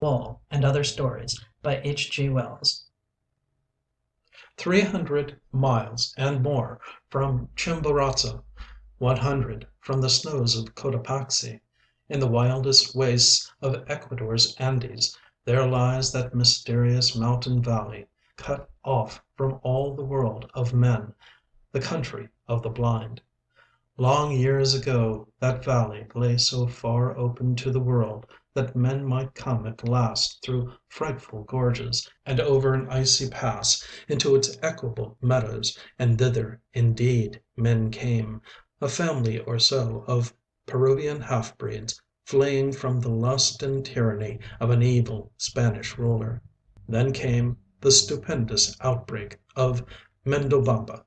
Wall and Other Stories by H.G. Wells. 300 miles and more from Chimborazo, 100 from the snows of Cotopaxi, in the wildest wastes of Ecuador's Andes, there lies that mysterious mountain valley, cut off from all the world of men, the country of the blind. Long years ago that valley lay so far open to the world that men might come at last through frightful gorges and over an icy pass into its equable meadows, and thither indeed men came, a family or so of Peruvian half-breeds fleeing from the lust and tyranny of an evil Spanish ruler. Then came the stupendous outbreak of Mendobamba,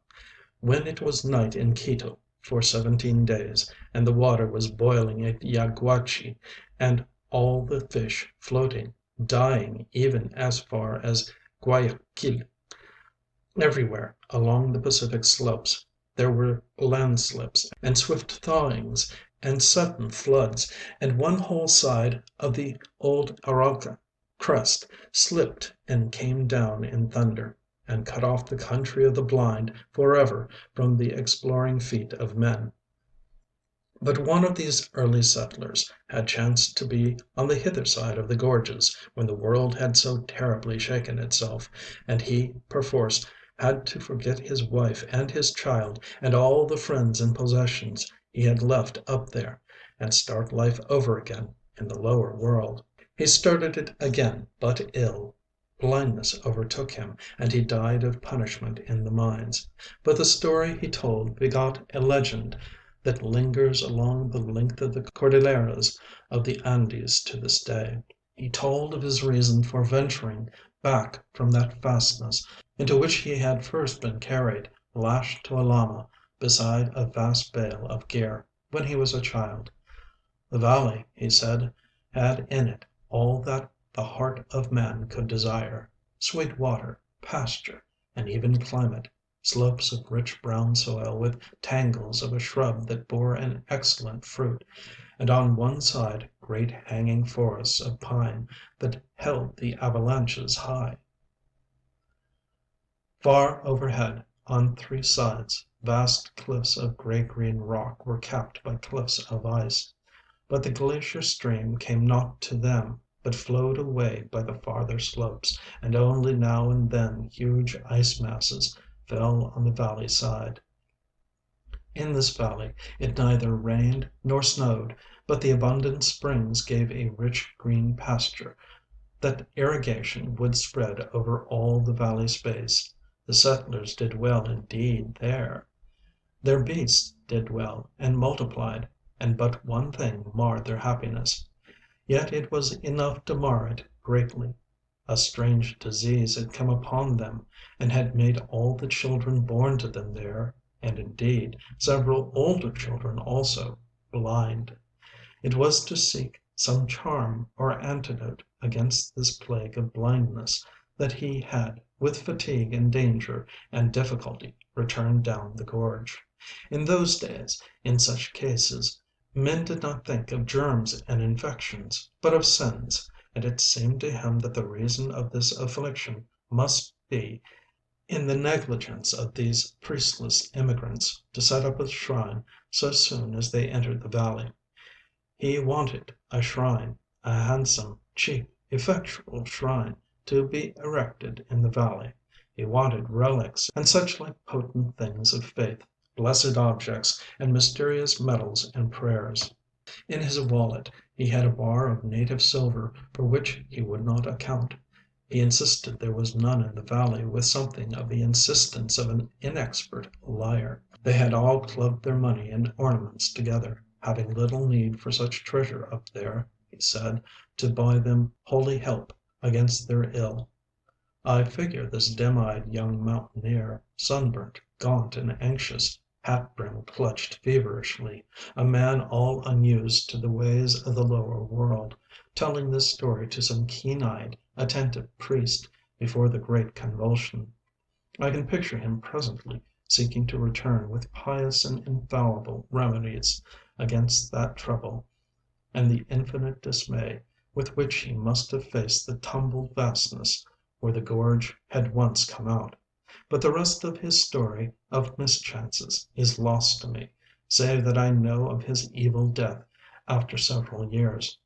when it was night in Quito for 17 days, and the water was boiling at Yaguachi, and all the fish floating, dying even as far as Guayaquil. Everywhere along the Pacific slopes there were landslips, and swift thawings, and sudden floods, and one whole side of the old Arauca crest slipped and came down in thunder, and cut off the country of the blind forever from the exploring feet of men. But one of these early settlers had chanced to be on the hither side of the gorges when the world had so terribly shaken itself, and he perforce had to forget his wife and his child and all the friends and possessions he had left up there, and start life over again in the lower world. He started it again, but ill. Blindness overtook him, and he died of punishment in the mines. But the story he told begot a legend that lingers along the length of the Cordilleras of the Andes to this day. He told of his reason for venturing back from that fastness into which he had first been carried, lashed to a llama beside a vast bale of gear, when he was a child. The valley, he said, had in it all that the heart of man could desire: sweet water, pasture, and even climate, slopes of rich brown soil with tangles of a shrub that bore an excellent fruit, and on one side great hanging forests of pine that held the avalanches high. Far overhead, on three sides, vast cliffs of gray-green rock were capped by cliffs of ice. But the glacier stream came not to them, but flowed away by the farther slopes, and only now and then huge ice masses fell on the valley side. In this valley it neither rained nor snowed, but the abundant springs gave a rich green pasture that irrigation would spread over all the valley space. The settlers did well indeed there. Their beasts did well and multiplied, and but one thing marred their happiness. Yet it was enough to mar it greatly. A strange disease had come upon them, and had made all the children born to them there, and indeed several older children also, blind. It was to seek some charm or antidote against this plague of blindness that he had, with fatigue and danger and difficulty, returned down the gorge. In those days, in such cases, men did not think of germs and infections, but of sins, and it seemed to him that the reason of this affliction must be in the negligence of these priestless immigrants to set up a shrine so soon as they entered the valley. He wanted a shrine, a handsome, cheap, effectual shrine, to be erected in the valley. He wanted relics and such like potent things of faith, blessed objects, and mysterious medals and prayers. In his wallet he had a bar of native silver for which he would not account. He insisted there was none in the valley with something of the insistence of an inexpert liar. They had all clubbed their money and ornaments together, having little need for such treasure up there, he said, to buy them holy help against their ill. I figure this dim-eyed young mountaineer, sunburnt, gaunt, and anxious, hat-brim clutched feverishly, a man all unused to the ways of the lower world, telling this story to some keen-eyed, attentive priest before the great convulsion. I can picture him presently seeking to return with pious and infallible remedies against that trouble, and the infinite dismay with which he must have faced the tumbled vastness where the gorge had once come out. But the rest of his story of mischances is lost to me, save that I know of his evil death after several years.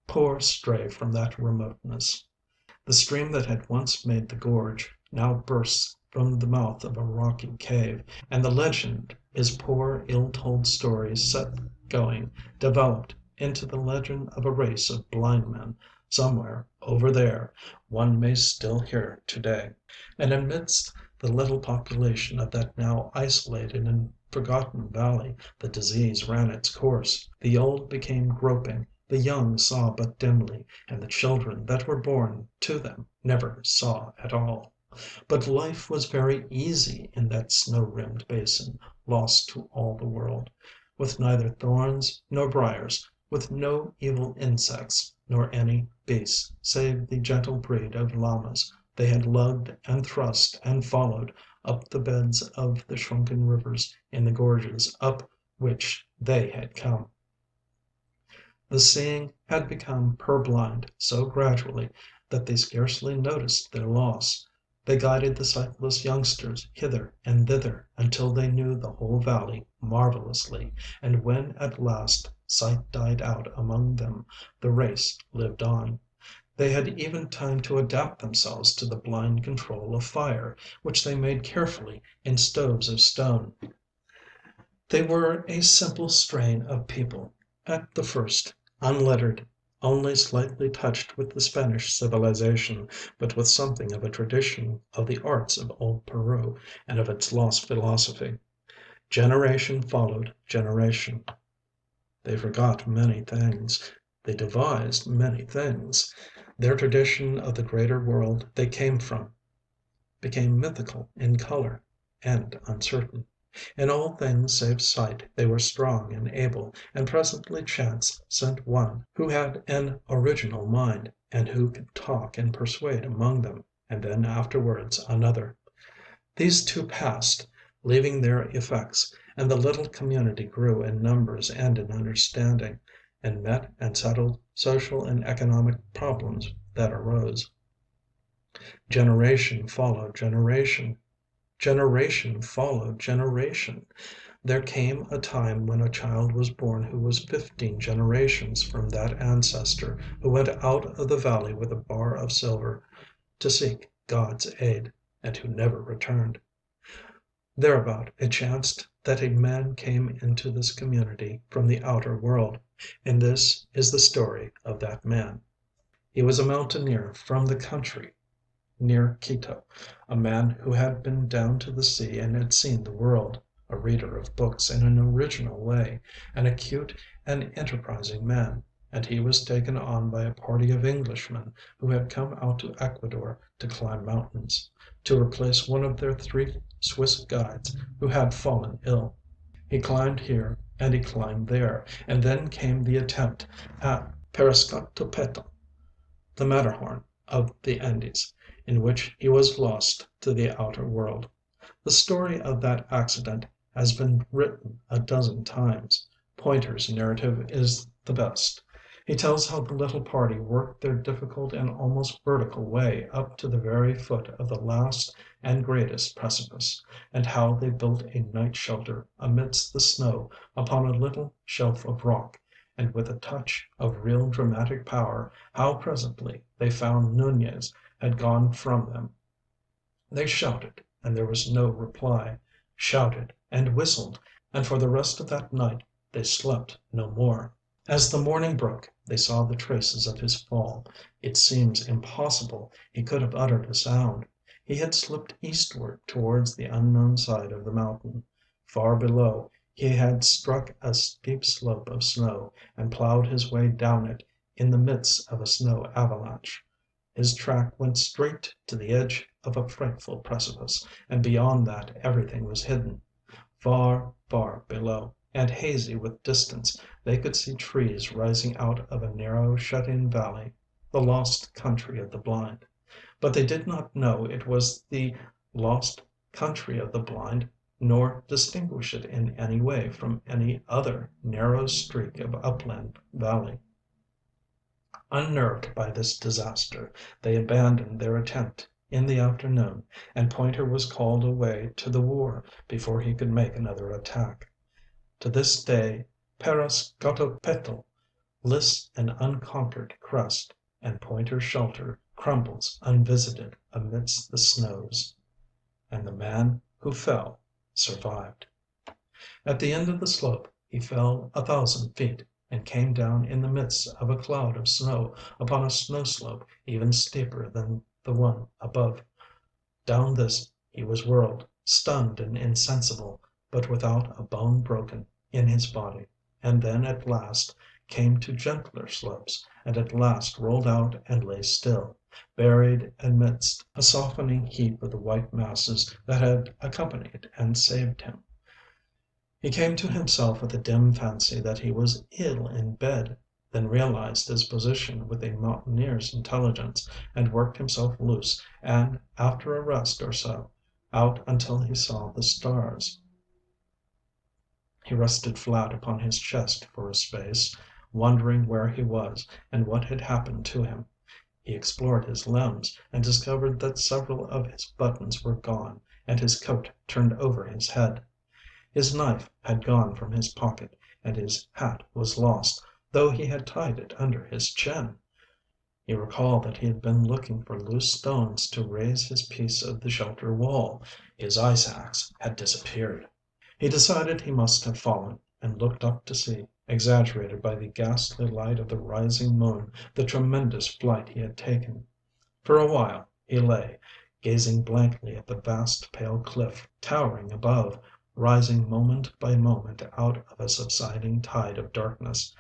Poor stray from that remoteness! The stream that had once made the gorge now bursts from the mouth of a rocky cave, and the legend is poor ill-told stories set going, developed into the legend of a race of blind men, somewhere "over there," one may still hear to-day. And amidst the little population of that now isolated and forgotten valley, the disease ran its course. The old became groping, the young saw but dimly, and the children that were born to them never saw at all. But life was very easy in that snow-rimmed basin, lost to all the world, with neither thorns nor briars, with no evil insects nor any beasts save the gentle breed of llamas they had lugged and thrust and followed up the beds of the shrunken rivers in the gorges up which they had come. The seeing had become purblind so gradually that they scarcely noticed their loss. They guided the sightless youngsters hither and thither until they knew the whole valley marvelously, and when at last sight died out among them, the race lived on. They had even time to adapt themselves to the blind control of fire, which they made carefully in stoves of stone. They were a simple strain of people, at the first, unlettered, only slightly touched with the Spanish civilization, but with something of a tradition of the arts of old Peru and of its lost philosophy. Generation followed generation. They forgot many things. They devised many things. Their tradition of the greater world they came from became mythical in color and uncertain. In all things save sight they were strong and able, and presently chance sent one who had an original mind, and who could talk and persuade among them, and then afterwards another. These two passed, leaving their effects, and the little community grew in numbers and in understanding, and met and settled social and economic problems that arose. Generation followed generation. Generation followed generation. There came a time when a child was born who was 15 generations from that ancestor who went out of the valley with a bar of silver to seek God's aid, and who never returned. Thereabout it chanced that a man came into this community from the outer world, and this is the story of that man. He was a mountaineer from the country near Quito, a man who had been down to the sea and had seen the world, a reader of books in an original way, an acute and enterprising man, and he was taken on by a party of Englishmen who had come out to Ecuador to climb mountains, to replace one of their 3 Swiss guides who had fallen ill. He climbed here and he climbed there, and then came the attempt at Parascotopetl, the Matterhorn of the Andes, in which he was lost to the outer world. The story of that accident has been written a dozen times. Pointer's narrative is the best. He tells how the little party worked their difficult and almost vertical way up to the very foot of the last and greatest precipice, and how they built a night shelter amidst the snow upon a little shelf of rock, and with a touch of real dramatic power, how presently they found Nunez had gone from them. They shouted, and there was no reply, shouted and whistled, and for the rest of that night they slept no more. As the morning broke, they saw the traces of his fall. It seems impossible he could have uttered a sound. He had slipped eastward towards the unknown side of the mountain. Far below he had struck a steep slope of snow, and plowed his way down it in the midst of a snow avalanche. His track went straight to the edge of a frightful precipice, and beyond that everything was hidden. Far, far below, and hazy with distance, they could see trees rising out of a narrow shut-in valley, the lost country of the blind. But they did not know it was the lost country of the blind, nor distinguish it in any way from any other narrow streak of upland valley. Unnerved by this disaster, they abandoned their attempt in the afternoon, and Pointer was called away to the war before he could make another attack. To this day Parascotopetl lists an unconquered crest, and Pointer's shelter crumbles unvisited amidst the snows. And the man who fell survived. At the end of the slope he fell 1,000 feet, and came down in the midst of a cloud of snow upon a snow slope even steeper than the one above. Down this he was whirled, stunned and insensible, but without a bone broken in his body, and then at last came to gentler slopes, and at last rolled out and lay still, buried amidst a softening heap of the white masses that had accompanied and saved him. He came to himself with a dim fancy that he was ill in bed, then realized his position with a mountaineer's intelligence, and worked himself loose and, after a rest or so, out until he saw the stars. He rested flat upon his chest for a space, wondering where he was and what had happened to him. He explored his limbs, and discovered that several of his buttons were gone and his coat turned over his head. His knife had gone from his pocket, and his hat was lost, though he had tied it under his chin. He recalled that he had been looking for loose stones to raise his piece of the shelter wall. His ice axe had disappeared. He decided he must have fallen, and looked up to see, exaggerated by the ghastly light of the rising moon, the tremendous flight he had taken. For a while he lay, gazing blankly at the vast pale cliff towering above, rising moment by moment out of a subsiding tide of darkness.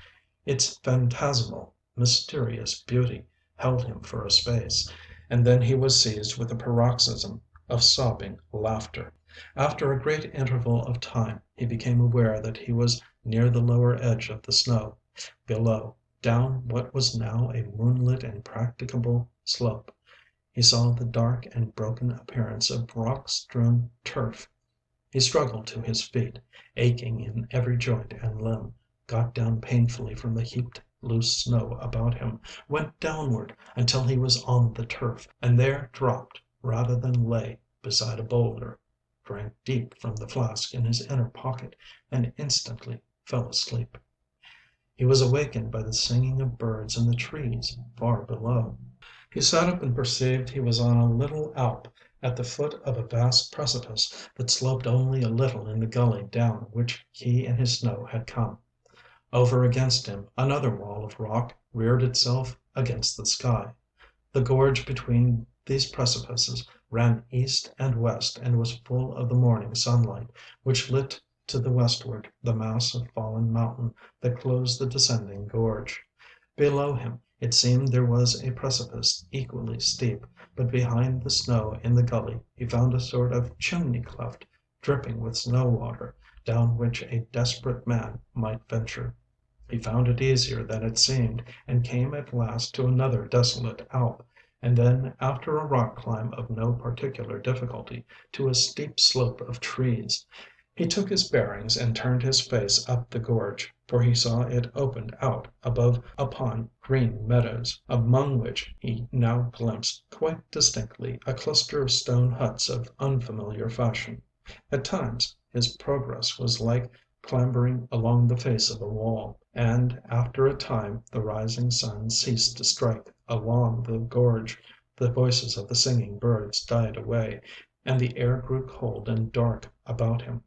Its phantasmal, mysterious beauty held him for a space, and then he was seized with a paroxysm of sobbing laughter. After a great interval of time he became aware that he was near the lower edge of the snow. Below, down what was now a moonlit and practicable slope, he saw the dark and broken appearance of rock-strewn turf. He struggled to his feet, aching in every joint and limb, got down painfully from the heaped loose snow about him, went downward until he was on the turf, and there dropped rather than lay beside a boulder, drank deep from the flask in his inner pocket, and instantly fell asleep. He was awakened by the singing of birds in the trees far below. He sat up and perceived he was on a little alp at the foot of a vast precipice that sloped only a little in the gully down which he and his snow had come. Over against him another wall of rock reared itself against the sky. The gorge between these precipices ran east and west and was full of the morning sunlight, which lit to the westward the mass of fallen mountain that closed the descending gorge. Below him it seemed there was a precipice equally steep, but behind the snow in the gully he found a sort of chimney cleft dripping with snow water, down which a desperate man might venture. He found it easier than it seemed, and came at last to another desolate alp, and then, after a rock climb of no particular difficulty, to a steep slope of trees. He took his bearings and turned his face up the gorge, for he saw it opened out above upon green meadows, among which he now glimpsed quite distinctly a cluster of stone huts of unfamiliar fashion. At times his progress was like clambering along the face of a wall, and after a time the rising sun ceased to strike along the gorge, the voices of the singing birds died away, and the air grew cold and dark about him.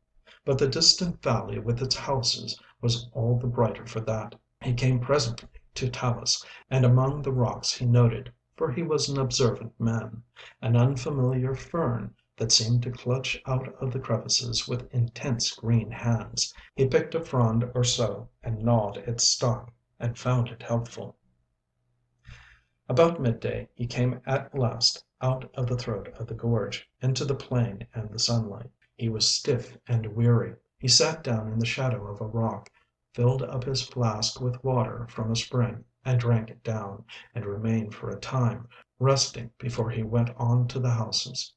But the distant valley with its houses was all the brighter for that. He came presently to talus, and among the rocks he noted, for he was an observant man, an unfamiliar fern that seemed to clutch out of the crevices with intense green hands. He picked a frond or so and gnawed its stalk, and found it helpful. About midday he came at last out of the throat of the gorge, into the plain and the sunlight. He was stiff and weary. He sat down in the shadow of a rock, filled up his flask with water from a spring, and drank it down, and remained for a time, resting before he went on to the houses.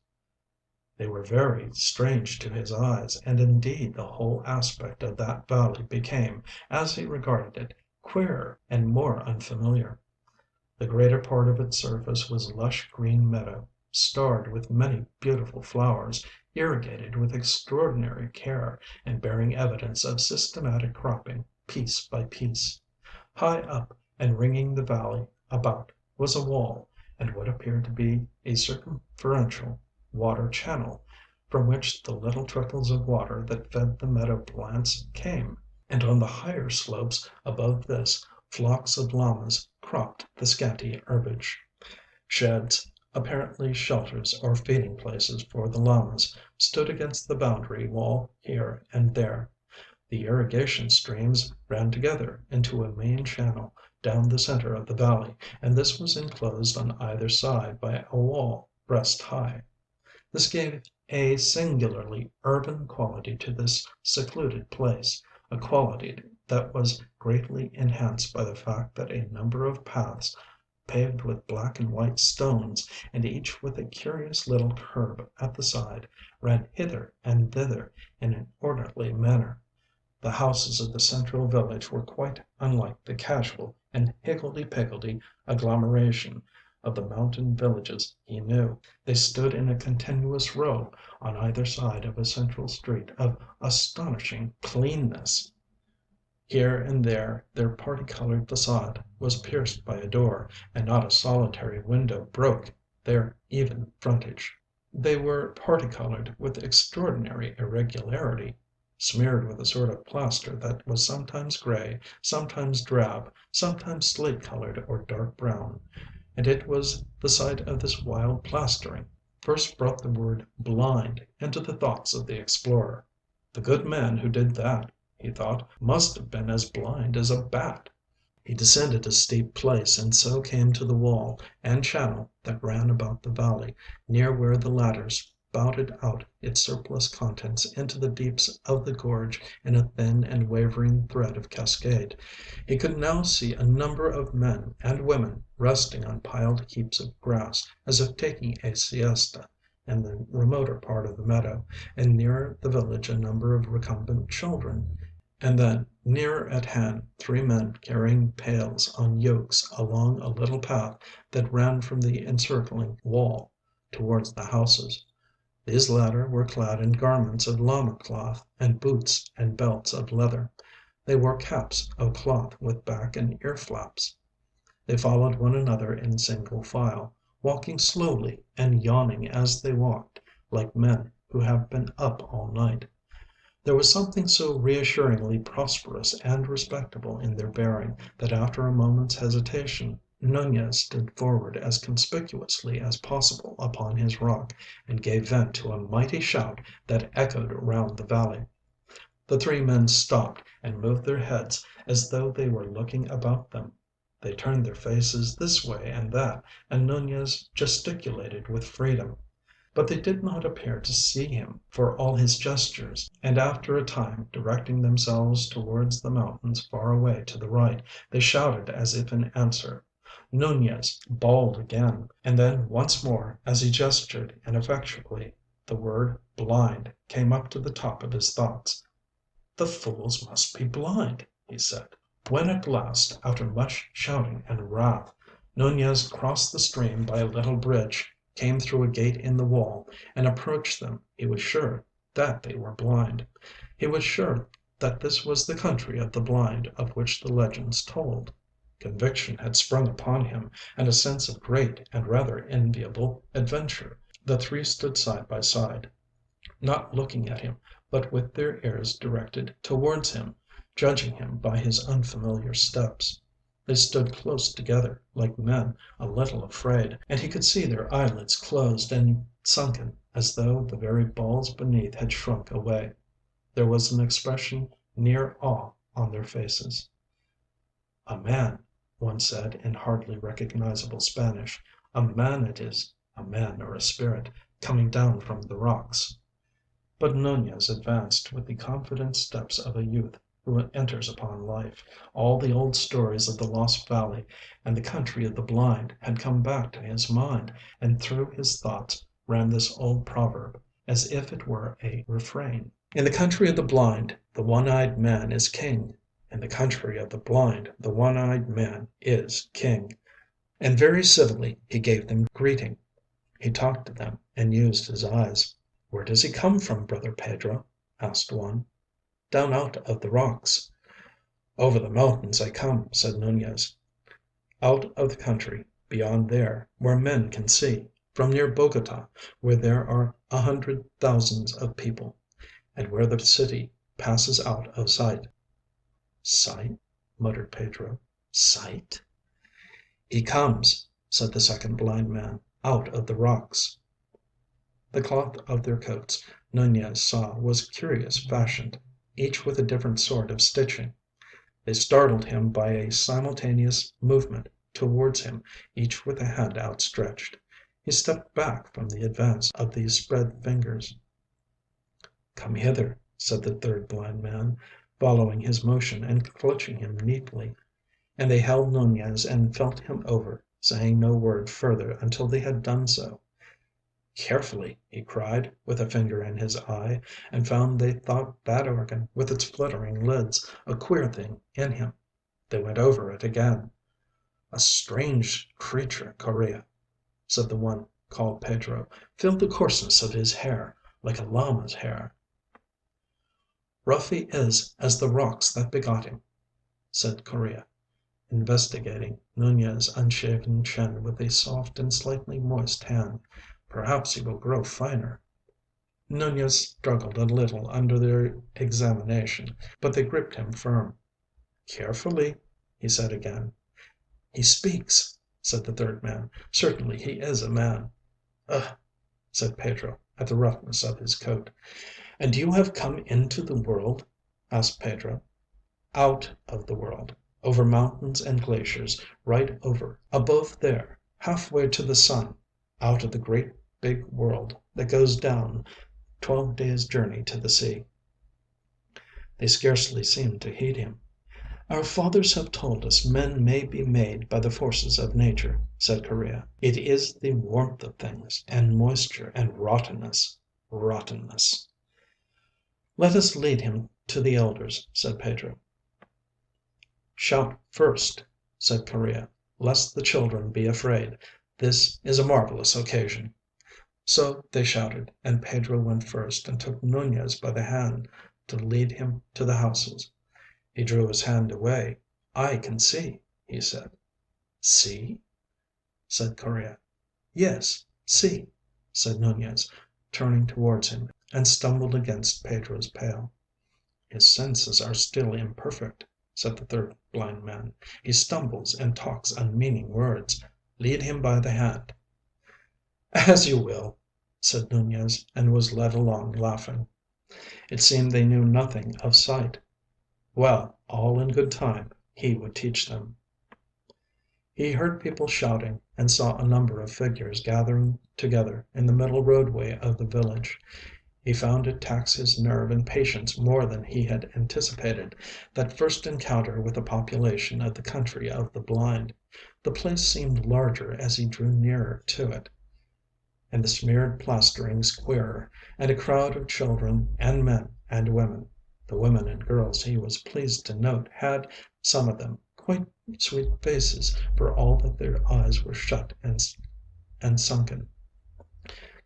They were very strange to his eyes, and indeed the whole aspect of that valley became, as he regarded it, queerer and more unfamiliar. The greater part of its surface was lush green meadow, starred with many beautiful flowers, irrigated with extraordinary care, and bearing evidence of systematic cropping, piece by piece. High up and ringing the valley about was a wall, and what appeared to be a circumferential water channel, from which the little trickles of water that fed the meadow plants came, and on the higher slopes above this flocks of llamas cropped the scanty herbage. Sheds, apparently shelters or feeding places for the llamas, stood against the boundary wall here and there. The irrigation streams ran together into a main channel down the center of the valley, and this was enclosed on either side by a wall breast high. This gave a singularly urban quality to this secluded place, a quality that was greatly enhanced by the fact that a number of paths, paved with black and white stones, and each with a curious little curb at the side, ran hither and thither in an orderly manner. The houses of the central village were quite unlike the casual and higgledy-piggledy agglomeration of the mountain villages he knew. They stood in a continuous row on either side of a central street of astonishing cleanness. Here and there their parti-colored facade was pierced by a door, and not a solitary window broke their even frontage. They were parti-colored with extraordinary irregularity, smeared with a sort of plaster that was sometimes gray, sometimes drab, sometimes slate-colored or dark brown. And it was the sight of this wild plastering first brought the word blind into the thoughts of the explorer. The good man who did that, he thought, must have been as blind as a bat. He descended a steep place, and so came to the wall and channel that ran about the valley, near where the latter spouted out its surplus contents into the deeps of the gorge in a thin and wavering thread of cascade. He could now see a number of men and women resting on piled heaps of grass, as if taking a siesta, in the remoter part of the meadow, and nearer the village a number of recumbent children. And then, nearer at hand, three men carrying pails on yokes along a little path that ran from the encircling wall towards the houses. These latter were clad in garments of llama cloth and boots and belts of leather. They wore caps of cloth with back and ear flaps. They followed one another in single file, walking slowly and yawning as they walked, like men who have been up all night. There was something so reassuringly prosperous and respectable in their bearing, that after a moment's hesitation Nunez stood forward as conspicuously as possible upon his rock, and gave vent to a mighty shout that echoed round the valley. The three men stopped and moved their heads as though they were looking about them. They turned their faces this way and that, and Nunez gesticulated with freedom. But they did not appear to see him for all his gestures, and after a time, directing themselves towards the mountains far away to the right, they shouted as if in answer. Nunez bawled again, and then once more, as he gestured ineffectually, the word blind came up to the top of his thoughts. "The fools must be blind," he said. When at last, after much shouting and wrath, Nunez crossed the stream by a little bridge, came through a gate in the wall, and approached them, he was sure that they were blind. He was sure that this was the country of the blind of which the legends told. Conviction had sprung upon him, and a sense of great and rather enviable adventure. The three stood side by side, not looking at him, but with their ears directed towards him, judging him by his unfamiliar steps. They stood close together, like men a little afraid, and he could see their eyelids closed and sunken, as though the very balls beneath had shrunk away. There was an expression near awe on their faces. "A man," one said in hardly recognizable Spanish. "A man it is, a man or a spirit, coming down from the rocks." But Nunez advanced with the confident steps of a youth who enters upon life. All the old stories of the Lost Valley and the country of the blind had come back to his mind, and through his thoughts ran this old proverb, as if it were a refrain. "In the country of the blind, the one-eyed man is king. In the country of the blind, the one-eyed man is king." and very civilly he gave them greeting. He talked to them and used his eyes. "Where does he come from, Brother Pedro?" asked one. "Down out of the rocks." "Over the mountains I come," said Nunez. "Out of the country, beyond there, where men can see. From near Bogota, where there are 100,000 of people, and where the city passes out of sight." "Sight?" muttered Pedro. "Sight?" "He comes," said the second blind man, "out of the rocks." The cloth of their coats, Nunez saw, was curious fashioned, each with a different sort of stitching. They startled him by a simultaneous movement towards him, each with a hand outstretched. He stepped back from the advance of the spread fingers. "Come hither," said the third blind man, following his motion and clutching him neatly. And they held Nunez and felt him over, saying no word further until they had done so. "Carefully," he cried, with a finger in his eye, and found they thought that organ, with its fluttering lids, a queer thing in him. They went over it again. "A strange creature, Correa," said the one called Pedro. "Feel the coarseness of his hair, like a llama's hair." "Rough he is as the rocks that begot him," said Correa, investigating Nunez's unshaven chin with a soft and slightly moist hand. "Perhaps he will grow finer." Nunez struggled a little under their examination, but they gripped him firm. "Carefully," he said again. "He speaks," said the third man. "Certainly he is a man." "Ugh!" said Pedro, at the roughness of his coat. "And you have come into the world?" asked Pedro. "Out of the world. Over mountains and glaciers, right over, above there, halfway to the sun. Out of the great big world that goes down 12 days' journey to the sea." They scarcely seemed to heed him. "Our fathers have told us men may be made by the forces of nature," said Correa. "It is the warmth of things, and moisture, and rottenness. Rottenness." "Let us lead him to the elders," said Pedro. "Shout first," said Correa, "lest the children be afraid. This is a marvelous occasion." So they shouted, and Pedro went first and took Nunez by the hand to lead him to the houses. He drew his hand away. "I can see," he said. "See?" said Correa. "Yes, see," said Nunez, turning towards him, and stumbled against Pedro's pail. "His senses are still imperfect," said the third blind man. "He stumbles and talks unmeaning words. Lead him by the hand." "As you will," said Nunez, and was led along laughing. It seemed they knew nothing of sight. Well, all in good time, he would teach them. He heard people shouting, and saw a number of figures gathering together in the middle roadway of the village. He found it tax his nerve and patience more than he had anticipated, that first encounter with the population of the country of the blind. The place seemed larger as he drew nearer to it, and the smeared plasterings queerer, and a crowd of children and men and women. The women and girls, he was pleased to note, had, some of them, quite sweet faces, for all that their eyes were shut and sunken,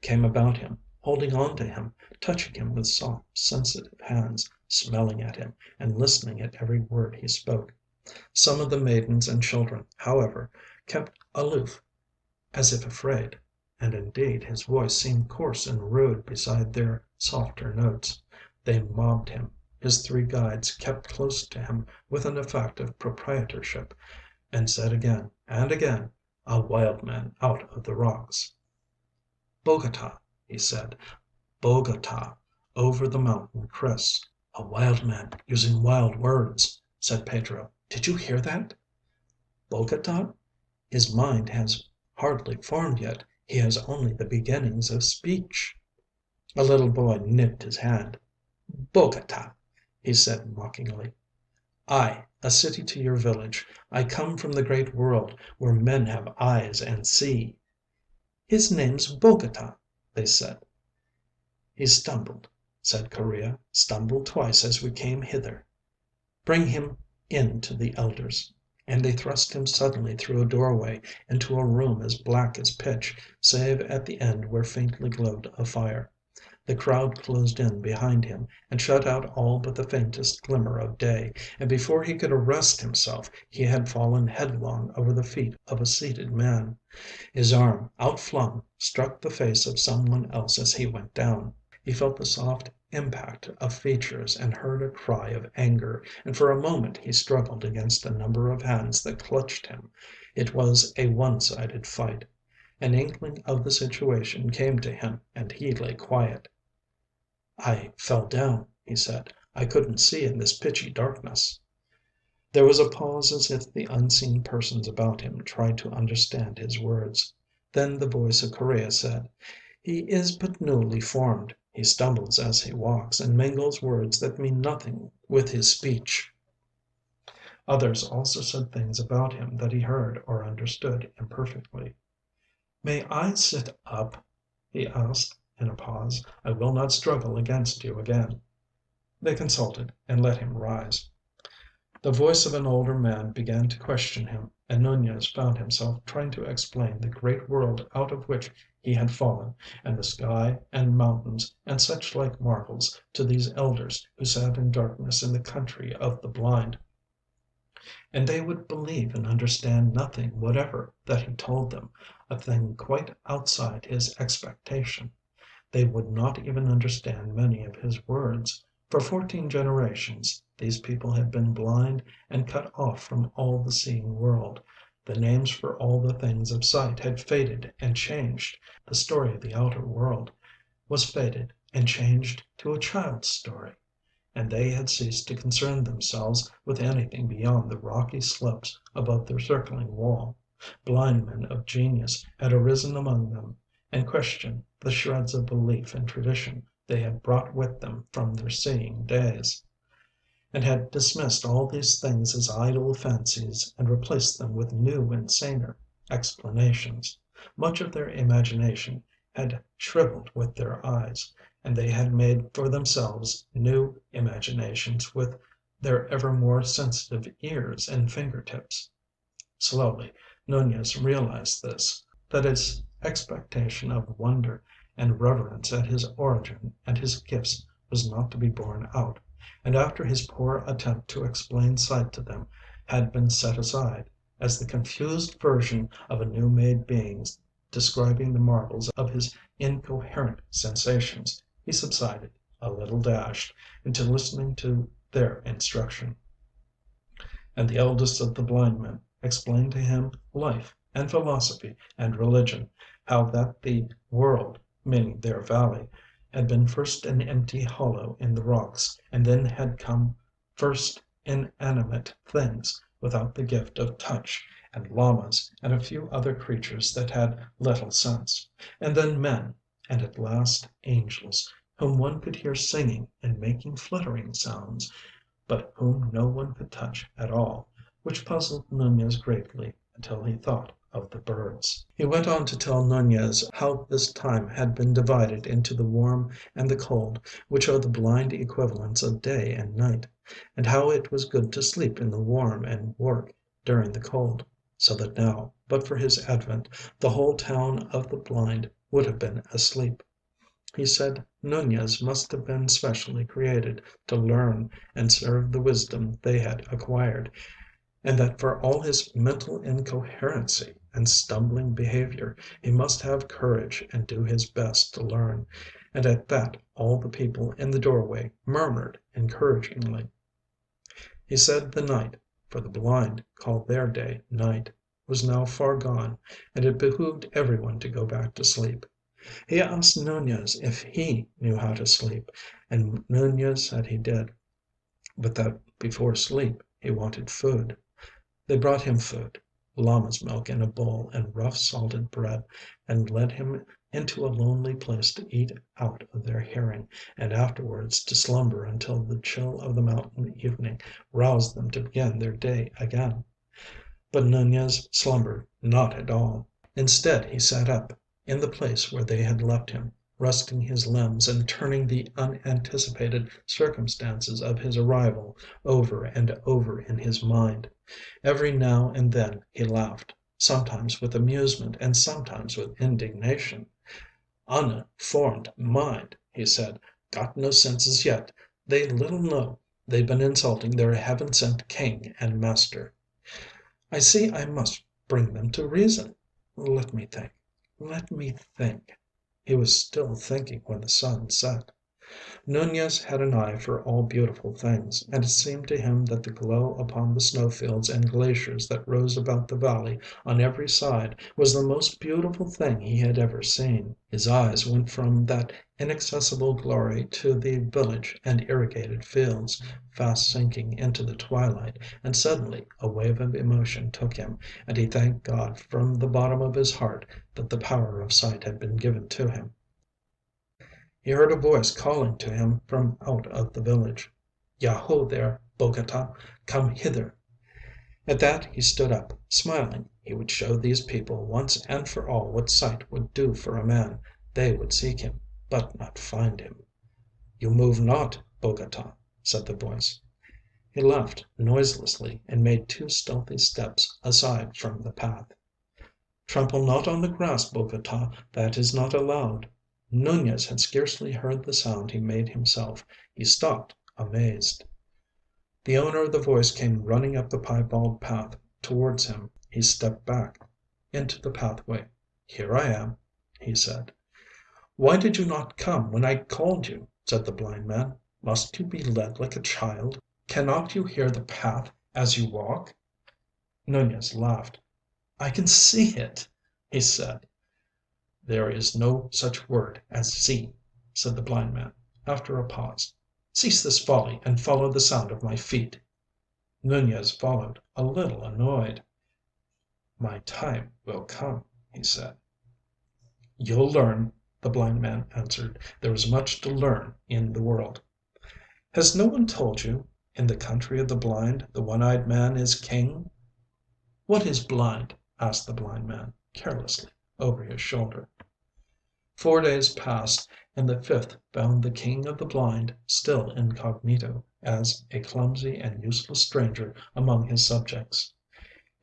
came about him, holding on to him, touching him with soft, sensitive hands, smelling at him, and listening at every word he spoke. Some of the maidens and children, however, kept aloof, as if afraid, and indeed his voice seemed coarse and rude beside their softer notes. They mobbed him. His three guides kept close to him with an effect of proprietorship, and said again and again, "A wild man out of the rocks." "Bogota," he said, "Bogota, over the mountain crests." "A wild man using wild words," said Pedro. "Did you hear that? Bogota? His mind has hardly formed yet. He has only the beginnings of speech." A little boy nipped his hand. "Bogota," he said mockingly. "I, a city to your village. I come from the great world where men have eyes and see." "His name's Bogota," they said. "He stumbled," said Correa, "stumbled twice as we came hither." "Bring him in to the elders." and they thrust him suddenly through a doorway into a room as black as pitch, save at the end where faintly glowed a fire. The crowd closed in behind him and shut out all but the faintest glimmer of day, and before he could arrest himself he had fallen headlong over the feet of a seated man. His arm, outflung, struck the face of some one else as he went down. He felt the soft impact of features and heard a cry of anger, and for a moment he struggled against a number of hands that clutched him. It was a one-sided fight. An inkling of the situation came to him and he lay quiet. "I fell down," he said. "I couldn't see in this pitchy darkness." There was a pause as if the unseen persons about him tried to understand his words. Then the voice of Correa said, "He is but newly formed. He stumbles as he walks, and mingles words that mean nothing with his speech." Others also said things about him that he heard or understood imperfectly. "May I sit up?" he asked in a pause. "I will not struggle against you again." They consulted and let him rise. The voice of an older man began to question him, and Nunez found himself trying to explain the great world out of which he had fallen, and the sky and mountains and such like marvels, to these elders who sat in darkness in the country of the blind. And they would believe and understand nothing whatever that he told them, a thing quite outside his expectation. They would not even understand many of his words. For 14 generations these people had been blind and cut off from all the seeing world. The names for all the things of sight had faded and changed. The story of the outer world was faded and changed to a child's story, and they had ceased to concern themselves with anything beyond the rocky slopes above their circling wall. Blind men of genius had arisen among them and questioned the shreds of belief and tradition they had brought with them from their seeing days, and had dismissed all these things as idle fancies and replaced them with new and saner explanations. Much of their imagination had shriveled with their eyes, and they had made for themselves new imaginations with their ever more sensitive ears and fingertips. Slowly Nunez realized this, that his expectation of wonder and reverence at his origin and his gifts was not to be borne out, and after his poor attempt to explain sight to them had been set aside, as the confused version of a new-made being describing the marvels of his incoherent sensations, he subsided, a little dashed, into listening to their instruction. And the eldest of the blind men explained to him life and philosophy and religion, how that the world, meaning their valley, had been first an empty hollow in the rocks, and then had come first inanimate things without the gift of touch, and llamas and a few other creatures that had little sense, and then men, and at last angels, whom one could hear singing and making fluttering sounds, but whom no one could touch at all, which puzzled Nunez greatly until he thought of the birds. He went on to tell Nunez how this time had been divided into the warm and the cold, which are the blind equivalents of day and night, and how it was good to sleep in the warm and work during the cold, so that now, but for his advent, the whole town of the blind would have been asleep. He said Nunez must have been specially created to learn and serve the wisdom they had acquired, and that for all his mental incoherency and stumbling behavior, he must have courage and do his best to learn, and at that all the people in the doorway murmured encouragingly. He said the night, for the blind called their day night, was now far gone, and it behooved everyone to go back to sleep. He asked Nunez if he knew how to sleep, and Nunez said he did, but that before sleep he wanted food. They brought him food, llama's milk in a bowl and rough salted bread, and led him into a lonely place to eat out of their hearing, and afterwards to slumber until the chill of the mountain evening roused them to begin their day again. But Nunez slumbered not at all. Instead he sat up in the place where they had left him, resting his limbs and turning the unanticipated circumstances of his arrival over and over in his mind. Every now and then he laughed, sometimes with amusement and sometimes with indignation. "Unformed mind," he said, "got no senses yet. They little know they've been insulting their heaven-sent king and master. I see I must bring them to reason. Let me think, let me think." He was still thinking when the sun set. Nunez had an eye for all beautiful things, and it seemed to him that the glow upon the snowfields and glaciers that rose about the valley on every side was the most beautiful thing he had ever seen. His eyes went from that inaccessible glory to the village and irrigated fields, fast sinking into the twilight, and suddenly a wave of emotion took him, and he thanked God from the bottom of his heart that the power of sight had been given to him. He heard a voice calling to him from out of the village. "Yaho there, Bogota, come hither." At that he stood up, smiling. He would show these people once and for all what sight would do for a man. They would seek him, but not find him. "You move not, Bogota," said the voice. He laughed noiselessly and made 2 stealthy steps aside from the path. "Trample not on the grass, Bogota, that is not allowed." Nunez had scarcely heard the sound he made himself. He stopped, amazed. The owner of the voice came running up the piebald path towards him. He stepped back into the pathway. "Here I am," he said. "Why did you not come when I called you?" said the blind man. "Must you be led like a child? Cannot you hear the path as you walk?" Nunez laughed. "I can see it," he said. "There is no such word as see," said the blind man, after a pause. "Cease this folly and follow the sound of my feet." Nunez followed, a little annoyed. "My time will come," he said. "You'll learn," the blind man answered. "There is much to learn in the world." "Has no one told you, in the country of the blind, the one-eyed man is king?" "What is blind?" asked the blind man, carelessly, over his shoulder. 4 days passed, and the fifth found the king of the blind still incognito, as a clumsy and useless stranger among his subjects.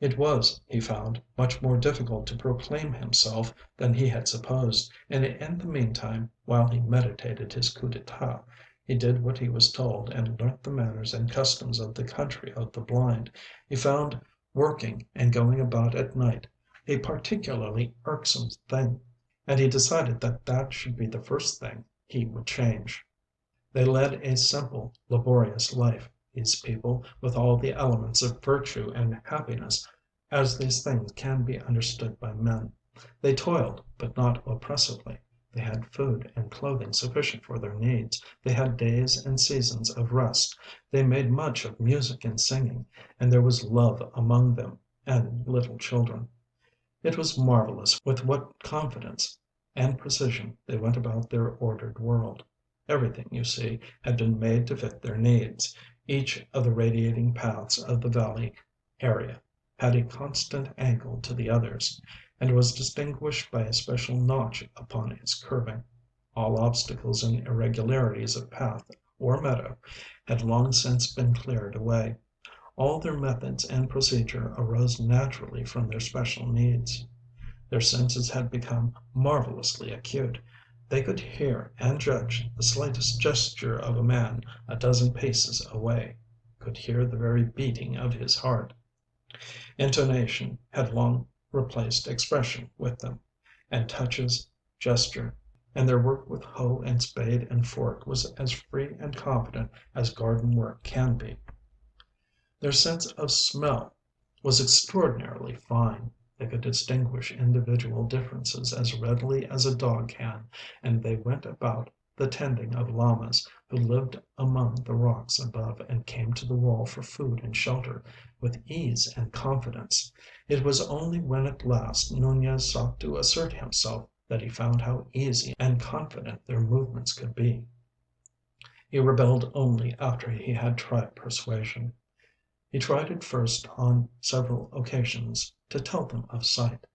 It was, he found, much more difficult to proclaim himself than he had supposed, and in the meantime, while he meditated his coup d'etat, he did what he was told and learnt the manners and customs of the country of the blind. He found working and going about at night a particularly irksome thing, and he decided that that should be the first thing he would change. They led a simple, laborious life, these people, with all the elements of virtue and happiness as these things can be understood by men. They toiled, but not oppressively. They had food and clothing sufficient for their needs. They had days and seasons of rest. They made much of music and singing, and there was love among them, and little children. It was marvelous with what confidence and precision they went about their ordered world. Everything, you see, had been made to fit their needs. Each of the radiating paths of the valley area had a constant angle to the others, and was distinguished by a special notch upon its curving. All obstacles and irregularities of path or meadow had long since been cleared away. All their methods and procedure arose naturally from their special needs. Their senses had become marvelously acute. They could hear and judge the slightest gesture of a man a dozen paces away, could hear the very beating of his heart. Intonation had long replaced expression with them, and touches, gesture, and their work with hoe and spade and fork was as free and confident as garden work can be. Their sense of smell was extraordinarily fine. They could distinguish individual differences as readily as a dog can, and they went about the tending of llamas, who lived among the rocks above and came to the wall for food and shelter, with ease and confidence. It was only when at last Nunez sought to assert himself that he found how easy and confident their movements could be. He rebelled only after he had tried persuasion. He tried it first on several occasions to tell them of sight.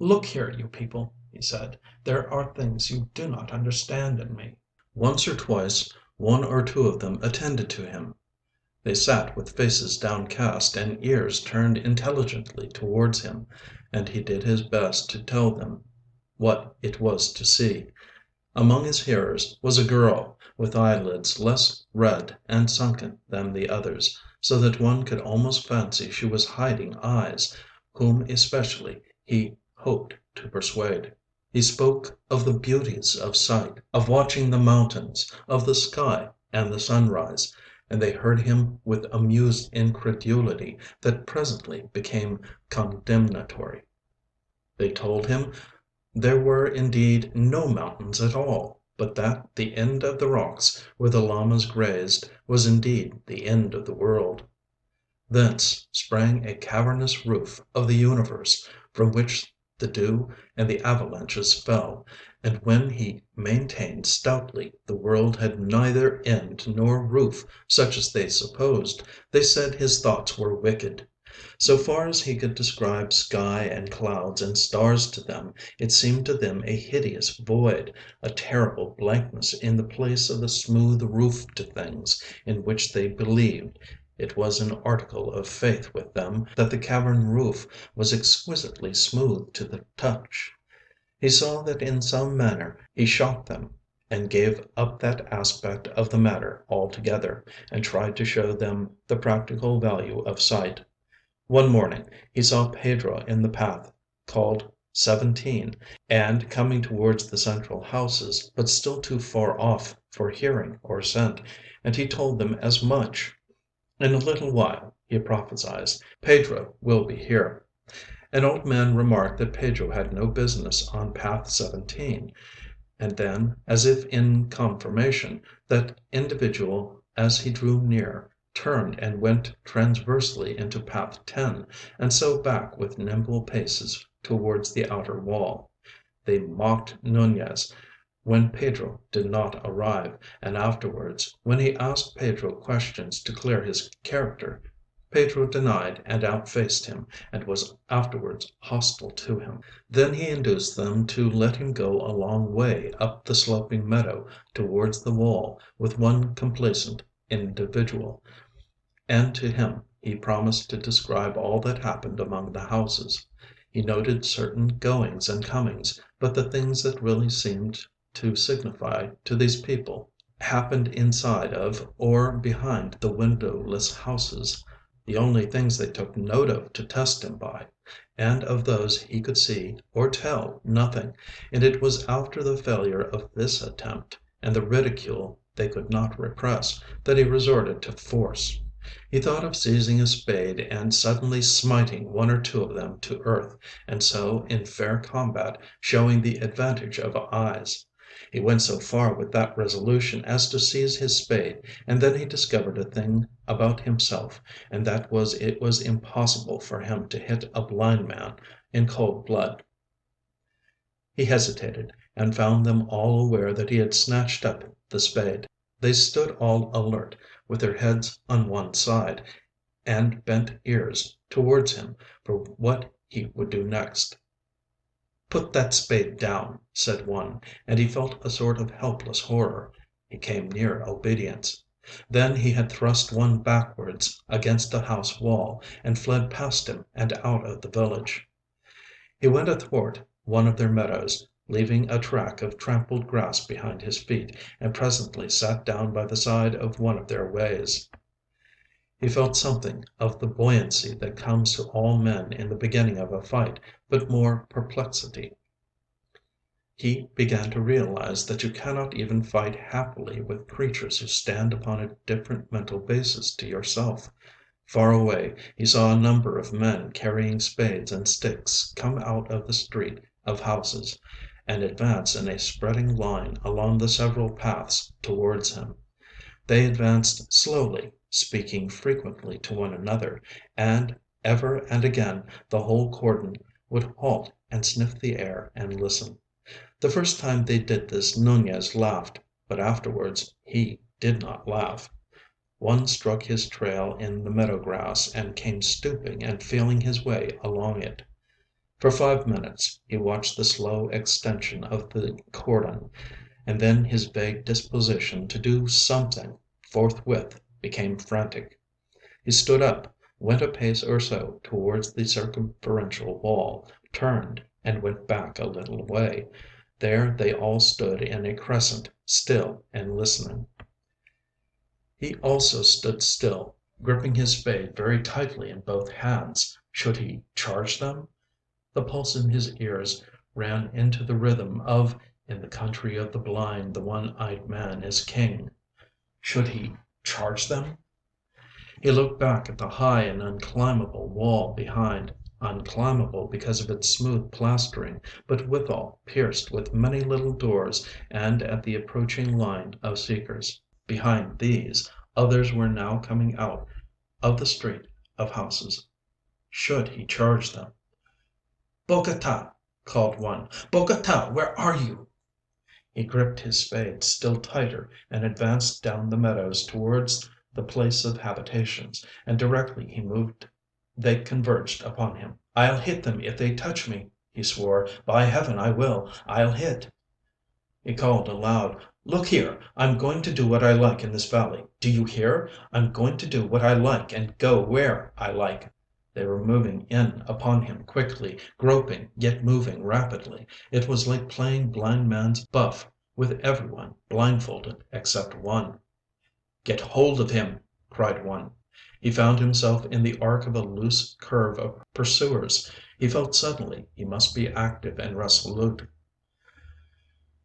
"Look here, you people," he said, "there are things you do not understand in me." Once or twice one or two of them attended to him. They sat with faces downcast and ears turned intelligently towards him, and he did his best to tell them what it was to see. Among his hearers was a girl, with eyelids less red and sunken than the others, so that one could almost fancy she was hiding eyes, whom especially he hoped to persuade. He spoke of the beauties of sight, of watching the mountains, of the sky and the sunrise, and they heard him with amused incredulity that presently became condemnatory. They told him there were indeed no mountains at all, but that the end of the rocks where the llamas grazed was indeed the end of the world. Thence sprang a cavernous roof of the universe, from which the dew and the avalanches fell, and when he maintained stoutly the world had neither end nor roof such as they supposed, they said his thoughts were wicked. So far as he could describe sky and clouds and stars to them, it seemed to them a hideous void, a terrible blankness in the place of the smooth roof to things in which they believed. It was an article of faith with them that the cavern roof was exquisitely smooth to the touch. He saw that in some manner he shocked them, and gave up that aspect of the matter altogether, and tried to show them the practical value of sight. One morning he saw Pedro in the path called 17, and coming towards the central houses, but still too far off for hearing or scent, and he told them as much. In a little while, he prophesied, Pedro will be here. An old man remarked that Pedro had no business on path 17, and then, as if in confirmation, that individual as he drew near turned and went transversely into path 10, and so back with nimble paces towards the outer wall. They mocked Nunez when Pedro did not arrive, and afterwards, when he asked Pedro questions to clear his character, Pedro denied and outfaced him, and was afterwards hostile to him. Then he induced them to let him go a long way up the sloping meadow towards the wall with one complacent individual, and to him he promised to describe all that happened among the houses. He noted certain goings and comings, but the things that really seemed to signify to these people happened inside of or behind the windowless houses, the only things they took note of to test him by, and of those he could see or tell nothing, and it was after the failure of this attempt, and the ridicule they could not repress, that he resorted to force. He thought of seizing a spade and suddenly smiting one or two of them to earth, and so in fair combat showing the advantage of eyes. He went so far with that resolution as to seize his spade, and then he discovered a thing about himself, and that was it was impossible for him to hit a blind man in cold blood. He hesitated, and found them all aware that he had snatched up the spade. They stood all alert, with their heads on one side, and bent ears towards him for what he would do next. "Put that spade down," said one, and he felt a sort of helpless horror. He came near obedience. Then he had thrust one backwards against a house wall, and fled past him and out of the village. He went athwart one of their meadows, leaving a track of trampled grass behind his feet, and presently sat down by the side of one of their ways. He felt something of the buoyancy that comes to all men in the beginning of a fight, but more perplexity. He began to realize that you cannot even fight happily with creatures who stand upon a different mental basis to yourself. Far away he saw a number of men carrying spades and sticks come out of the street of houses, and advance in a spreading line along the several paths towards him. They advanced slowly, speaking frequently to one another, and ever and again the whole cordon would halt and sniff the air and listen. The first time they did this Nunez laughed, but afterwards he did not laugh. One struck his trail in the meadow grass and came stooping and feeling his way along it. For 5 minutes he watched the slow extension of the cordon, and then his vague disposition to do something forthwith became frantic. He stood up, went a pace or so towards the circumferential wall, turned, and went back a little way. There they all stood in a crescent, still and listening. He also stood still, gripping his spade very tightly in both hands. Should he charge them? The pulse in his ears ran into the rhythm of "In the country of the blind the one-eyed man is king." Should he charge them? He looked back at the high and unclimbable wall behind, unclimbable because of its smooth plastering, but withal pierced with many little doors, and at the approaching line of seekers. Behind these, others were now coming out of the street of houses. Should he charge them? "Bogota!" called one. "Bogota, where are you?" He gripped his spade still tighter and advanced down the meadows towards the place of habitations, and directly he moved they converged upon him. "I'll hit them if they touch me," he swore. "By heaven I will! I'll hit!" He called aloud, "Look here, I'm going to do what I like in this valley. Do you hear? I'm going to do what I like and go where I like." They were moving in upon him quickly, groping, yet moving rapidly. It was like playing blind man's buff with everyone blindfolded except one. "Get hold of him!" cried one. He found himself in the arc of a loose curve of pursuers. He felt suddenly he must be active and resolute.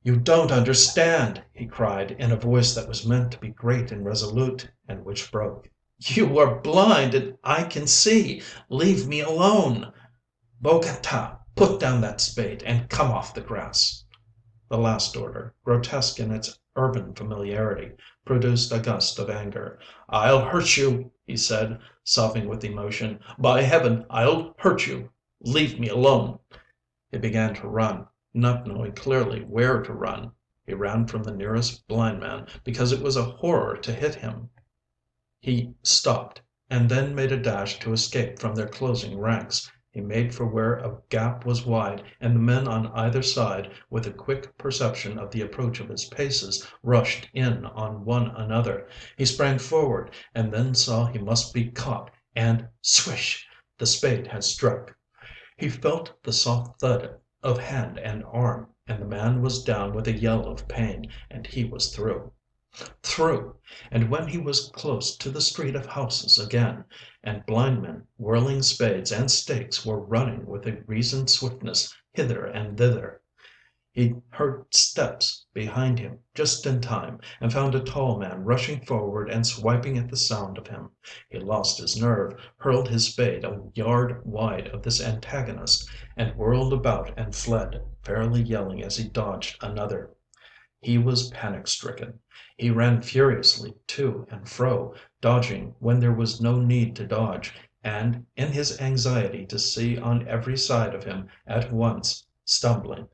"You don't understand!" he cried, in a voice that was meant to be great and resolute, and which broke. "You are blind, and I can see. Leave me alone. Bogota, put down that spade and come off the grass." The last order, grotesque in its urban familiarity, produced a gust of anger. "I'll hurt you," he said, sobbing with emotion. "By heaven, I'll hurt you. Leave me alone." He began to run, not knowing clearly where to run. He ran from the nearest blind man because it was a horror to hit him. He stopped, and then made a dash to escape from their closing ranks. He made for where a gap was wide, and the men on either side, with a quick perception of the approach of his paces, rushed in on one another. He sprang forward, and then saw he must be caught, and swish! The spade had struck. He felt the soft thud of hand and arm, and the man was down with a yell of pain, and he was through. Through! And when he was close to the street of houses again, and blind men whirling spades and stakes were running with a reasoned swiftness hither and thither, he heard steps behind him just in time, and found a tall man rushing forward and swiping at the sound of him. He lost his nerve, hurled his spade a yard wide of this antagonist, and whirled about and fled, fairly yelling as he dodged another. He was panic-stricken. He ran furiously to and fro, dodging when there was no need to dodge, and, in his anxiety to see on every side of him at once, stumbling.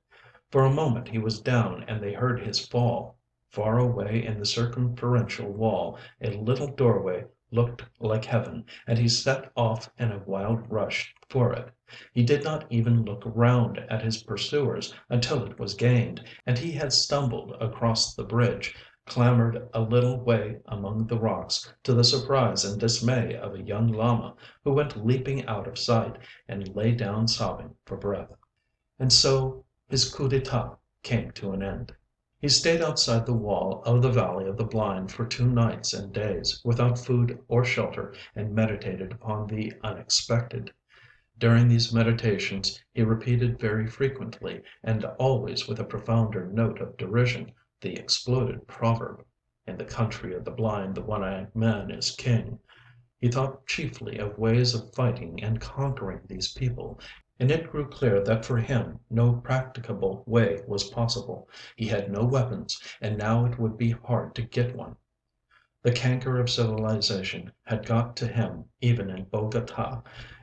For a moment he was down and they heard his fall. Far away in the circumferential wall a little doorway looked like heaven, and he set off in a wild rush for it. He did not even look round at his pursuers until it was gained, and he had stumbled across the bridge, clambered a little way among the rocks, to the surprise and dismay of a young llama, who went leaping out of sight, and lay down sobbing for breath. And so his coup d'etat came to an end. He stayed outside the wall of the Valley of the Blind for 2 nights and days, without food or shelter, and meditated upon the unexpected. During these meditations he repeated very frequently, and always with a profounder note of derision, the exploded proverb, "In the country of the blind the one-eyed man is king." He thought chiefly of ways of fighting and conquering these people, and it grew clear that for him no practicable way was possible. He had no weapons, and now it would be hard to get one. The canker of civilization had got to him even in Bogota,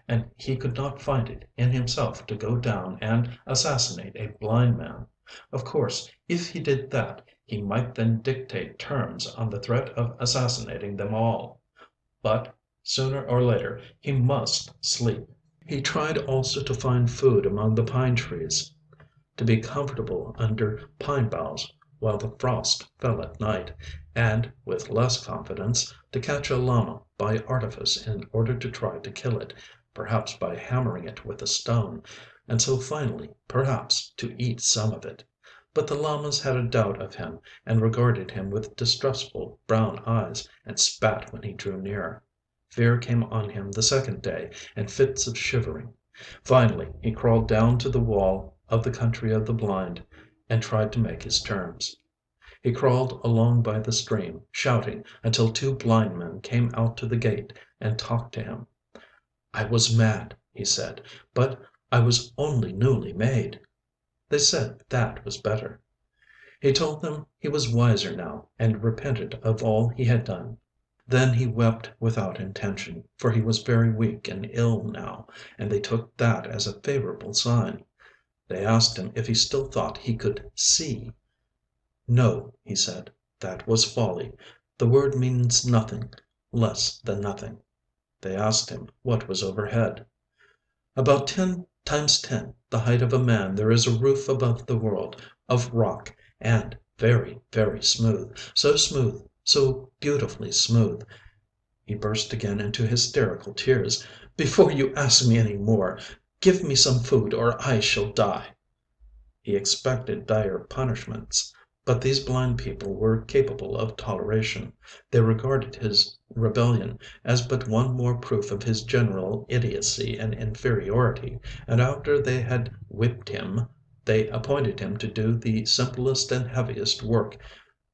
and he could not find it in himself to go down and assassinate a blind man. Of course, if he did that, he might then dictate terms on the threat of assassinating them all. But sooner or later he must sleep. He tried also to find food among the pine trees, to be comfortable under pine boughs, while the frost fell at night, and, with less confidence, to catch a llama by artifice in order to try to kill it, perhaps by hammering it with a stone, and so finally, perhaps, to eat some of it. But the llamas had a doubt of him, and regarded him with distrustful brown eyes, and spat when he drew near. Fear came on him the second day, and fits of shivering. Finally he crawled down to the wall of the country of the blind, and tried to make his terms. He crawled along by the stream, shouting, until two blind men came out to the gate and talked to him. "I was mad," he said, "but I was only newly made." They said that was better. He told them he was wiser now, and repented of all he had done. Then he wept without intention, for he was very weak and ill now, and they took that as a favorable sign. They asked him if he still thought he could see. "No," he said, "that was folly. The word means nothing, less than nothing." They asked him what was overhead. "About 10 × 10 the height of a man there is a roof above the world, of rock, and very, very smooth, so beautifully smooth." He burst again into hysterical tears. "Before you ask me any more, give me some food or I shall die." He expected dire punishments, but these blind people were capable of toleration. They regarded his rebellion as but one more proof of his general idiocy and inferiority, and after they had whipped him, they appointed him to do the simplest and heaviest work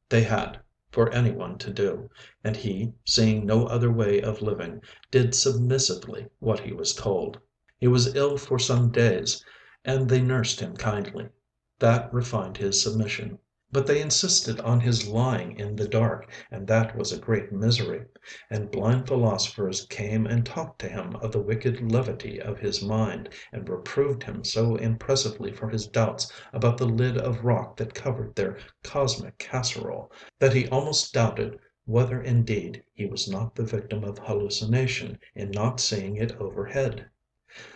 they had for any one to do, and he, seeing no other way of living, did submissively what he was told. He was ill for some days, and they nursed him kindly. That refined his submission. But they insisted on his lying in the dark, and that was a great misery. And blind philosophers came and talked to him of the wicked levity of his mind, and reproved him so impressively for his doubts about the lid of rock that covered their cosmic casserole, that he almost doubted whether indeed he was not the victim of hallucination in not seeing it overhead.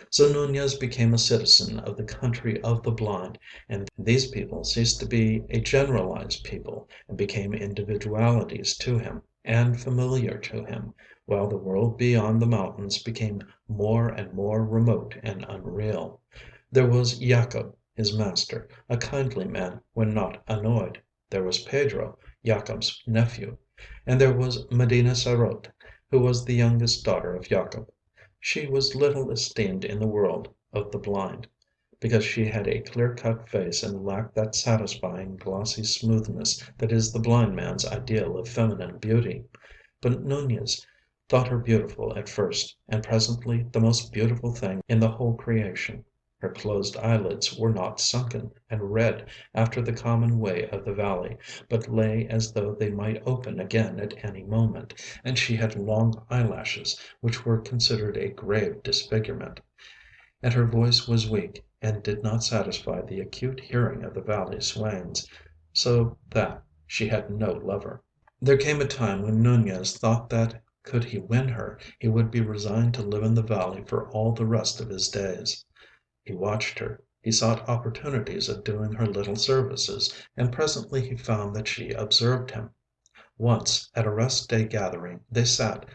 So Nunez became a citizen of the country of the blind, and these people ceased to be a generalized people, and became individualities to him, and familiar to him, while the world beyond the mountains became more and more remote and unreal. There was Yacob, his master, a kindly man when not annoyed. There was Pedro, Yacob's nephew, and there was Medina sarote, who was the youngest daughter of Yacob. She was little esteemed in the world of the blind, because she had a clear‐cut face and lacked that satisfying glossy smoothness that is the blind man's ideal of feminine beauty. But Nunez thought her beautiful at first, and presently the most beautiful thing in the whole creation. Her closed eyelids were not sunken and red after the common way of the valley, but lay as though they might open again at any moment, and she had long eyelashes, which were considered a grave disfigurement, and her voice was weak, and did not satisfy the acute hearing of the valley swains, so that she had no lover. There came a time when Nunez thought that, could he win her, he would be resigned to live in the valley for all the rest of his days. He watched her, he sought opportunities of doing her little services, and presently he found that she observed him. Once, at a rest day gathering, they sat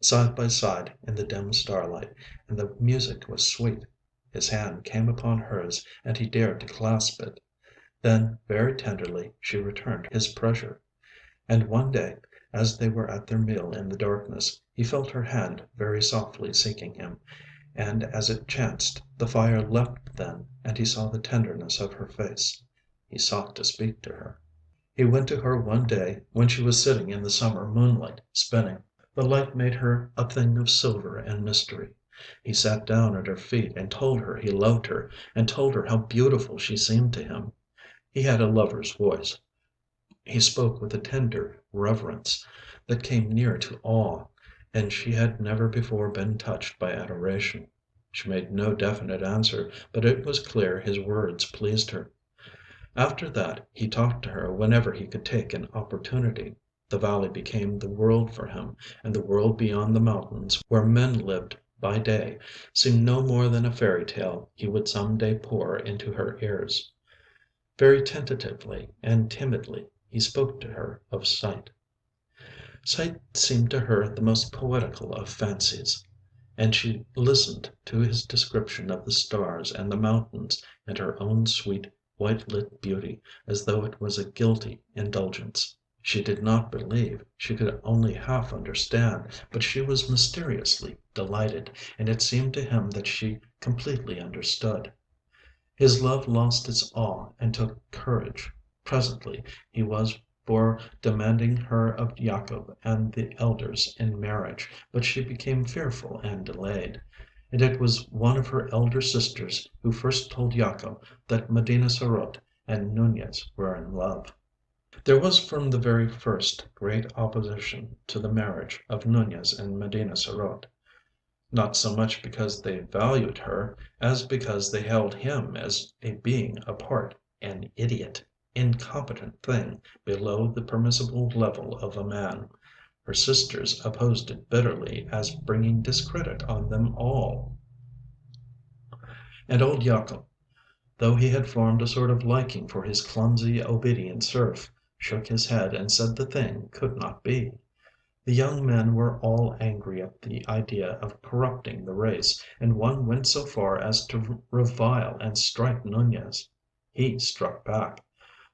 side by side in the dim starlight, and the music was sweet. His hand came upon hers, and he dared to clasp it. Then, very tenderly, she returned his pressure. And one day, as they were at their meal in the darkness, he felt her hand very softly seeking him, and as it chanced, the fire leapt then, and he saw the tenderness of her face. He sought to speak to her. He went to her one day when she was sitting in the summer moonlight, spinning. The light made her a thing of silver and mystery. He sat down at her feet and told her he loved her, and told her how beautiful she seemed to him. He had a lover's voice. He spoke with a tender reverence that came near to awe, and she had never before been touched by adoration. She made no definite answer, but it was clear his words pleased her. After that he talked to her whenever he could take an opportunity. The valley became the world for him, and the world beyond the mountains, where men lived by day, seemed no more than a fairy tale he would some day pour into her ears. Very tentatively and timidly he spoke to her of sight. Sight seemed to her the most poetical of fancies, and she listened to his description of the stars and the mountains and her own sweet white lit beauty as though it was a guilty indulgence. She did not believe, she could only half understand, but she was mysteriously delighted, and it seemed to him that she completely understood. His love lost its awe and took courage. Presently he was for demanding her of Jacob and the elders in marriage, but she became fearful and delayed. And it was one of her elder sisters who first told Jacob that Medina sarote and Nunez were in love. There was from the very first great opposition to the marriage of Nunez and Medina sarote. Not so much because they valued her, as because they held him as a being apart, an idiot, incompetent thing below the permissible level of a man. Her sisters opposed it bitterly as bringing discredit on them all. And old Yacob, though he had formed a sort of liking for his clumsy, obedient serf, shook his head and said the thing could not be. The young men were all angry at the idea of corrupting the race, and one went so far as to revile and strike Nunez. He struck back.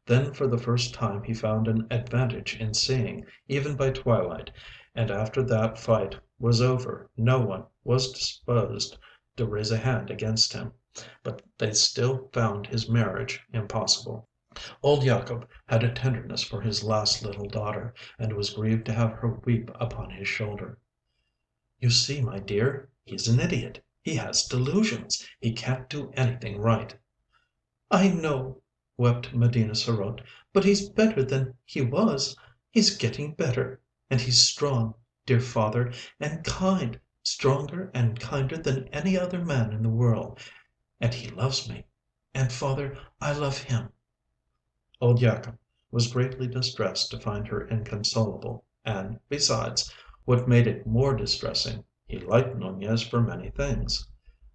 Then for the first time he found an advantage in seeing, even by twilight, and after that fight was over no one was disposed to raise a hand against him, but they still found his marriage impossible. Old Yacob had a tenderness for his last little daughter, and was grieved to have her weep upon his shoulder. "You see, my dear, he's an idiot. He has delusions. He can't do anything right." "I know," wept Medina sarote, "but he's better than he was. He's getting better. And he's strong, dear father, and kind, stronger and kinder than any other man in the world. And he loves me. And, father, I love him." Old Yacob was greatly distressed to find her inconsolable, and, besides, what made it more distressing, he liked Nunez for many things.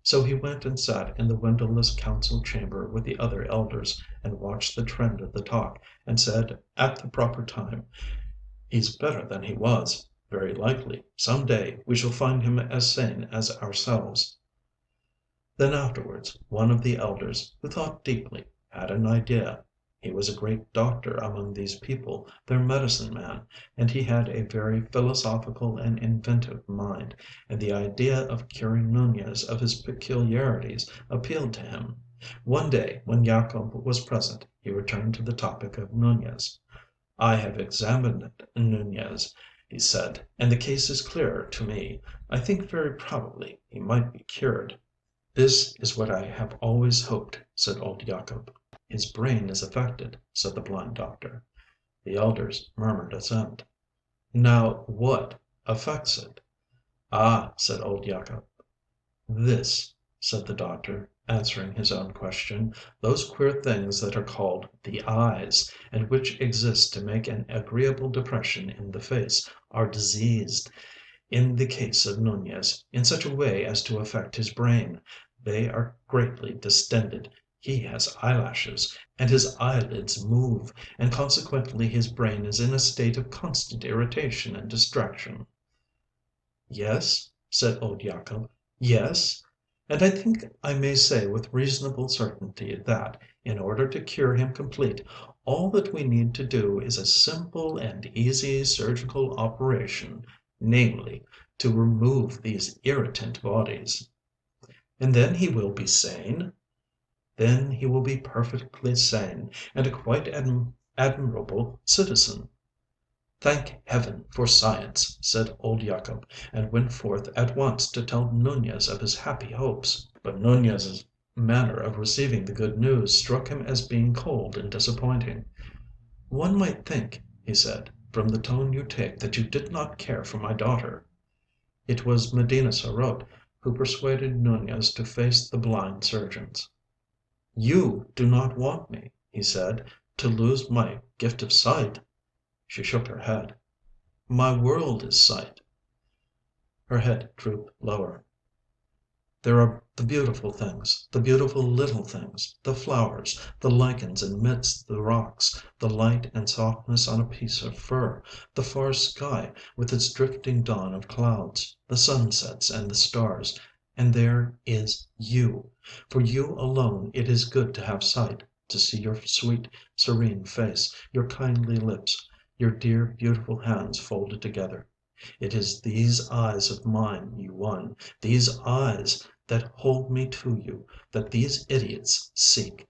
So he went and sat in the windowless council chamber with the other elders, and watched the trend of the talk, and said at the proper time, "He's better than he was. Very likely, some day we shall find him as sane as ourselves." Then afterwards one of the elders, who thought deeply, had an idea. He was a great doctor among these people, their medicine man, and he had a very philosophical and inventive mind, and the idea of curing Nunez of his peculiarities appealed to him. One day when Yacob was present he returned to the topic of Nunez. "I have examined Nunez," he said, "and the case is clear to me. I think very probably he might be cured." "This is what I have always hoped," said old Yacob. "His brain is affected," said the blind doctor. The elders murmured assent. "Now what affects it?" "Ah," said old Yacob. "This," said the doctor, answering his own question. "Those queer things that are called the eyes, and which exist to make an agreeable depression in the face, are diseased, in the case of Nunez, in such a way as to affect his brain. They are greatly distended. He has eyelashes, and his eyelids move, and consequently his brain is in a state of constant irritation and distraction." "Yes," said old Yacob, "yes. And I think I may say with reasonable certainty that, in order to cure him complete, all that we need to do is a simple and easy surgical operation, namely, to remove these irritant bodies." "And then he will be sane?" "Then he will be perfectly sane, and a quite admirable citizen." "Thank Heaven for science!" said old Yacob, and went forth at once to tell Nunez of his happy hopes. But Nunez's manner of receiving the good news struck him as being cold and disappointing. "One might think," he said, "from the tone you take that you did not care for my daughter." It was Medina sarote who persuaded Nunez to face the blind surgeons. "You do not want me," he said, "to lose my gift of sight?" She shook her head. "My world is sight." Her head drooped lower. There are the beautiful things, the beautiful little things, the flowers, the lichens amidst the rocks, the light and softness on a piece of fur, the far sky with its drifting dawn of clouds, the sunsets and the stars, and there is you. For you alone it is good to have sight, to see your sweet, serene face, your kindly lips, your dear, beautiful hands folded together. It is these eyes of mine you won, these eyes that hold me to you, that these idiots seek.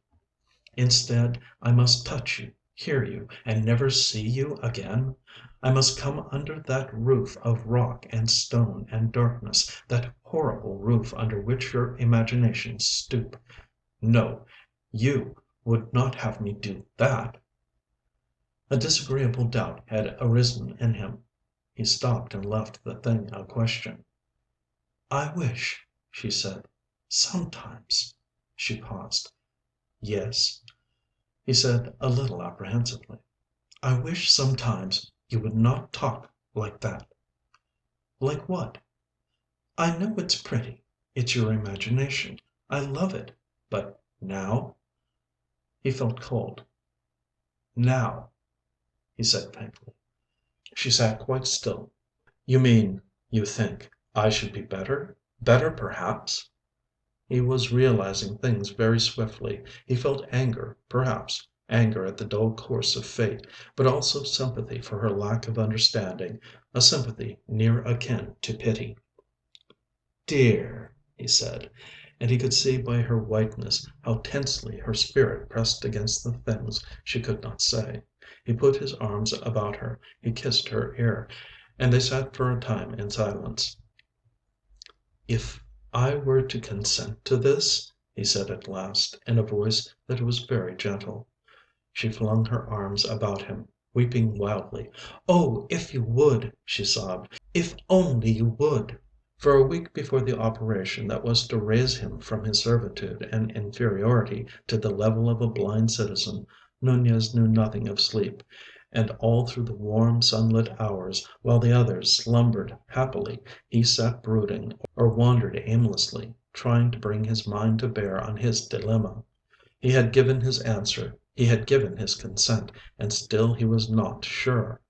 Instead, I must touch you, hear you, and never see you again? I must come under that roof of rock and stone and darkness, that horrible roof under which your imaginations stoop. No, you would not have me do that. A disagreeable doubt had arisen in him. He stopped and left the thing a question. "I wish," she said, "sometimes." She paused. "Yes?" He said a little apprehensively. "I wish sometimes you would not talk like that." "Like what?" "I know it's pretty. It's your imagination. I love it. But now?" He felt cold. "Now," he said faintly. She sat quite still. "You mean, you think, I should be better? Better, perhaps?" He was realizing things very swiftly. He felt anger, perhaps, anger at the dull course of fate, but also sympathy for her lack of understanding, a sympathy near akin to pity. "Dear," he said, and he could see by her whiteness how tensely her spirit pressed against the things she could not say. He put his arms about her, he kissed her ear, and they sat for a time in silence. "If I were to consent to this?" he said at last, in a voice that was very gentle. She flung her arms about him, weeping wildly. "Oh, if you would!" she sobbed. "If only you would!" For a week before the operation that was to raise him from his servitude and inferiority to the level of a blind citizen, Nunez knew nothing of sleep, and all through the warm, sunlit hours, while the others slumbered happily, he sat brooding or wandered aimlessly, trying to bring his mind to bear on his dilemma. He had given his answer, he had given his consent, and still he was not sure.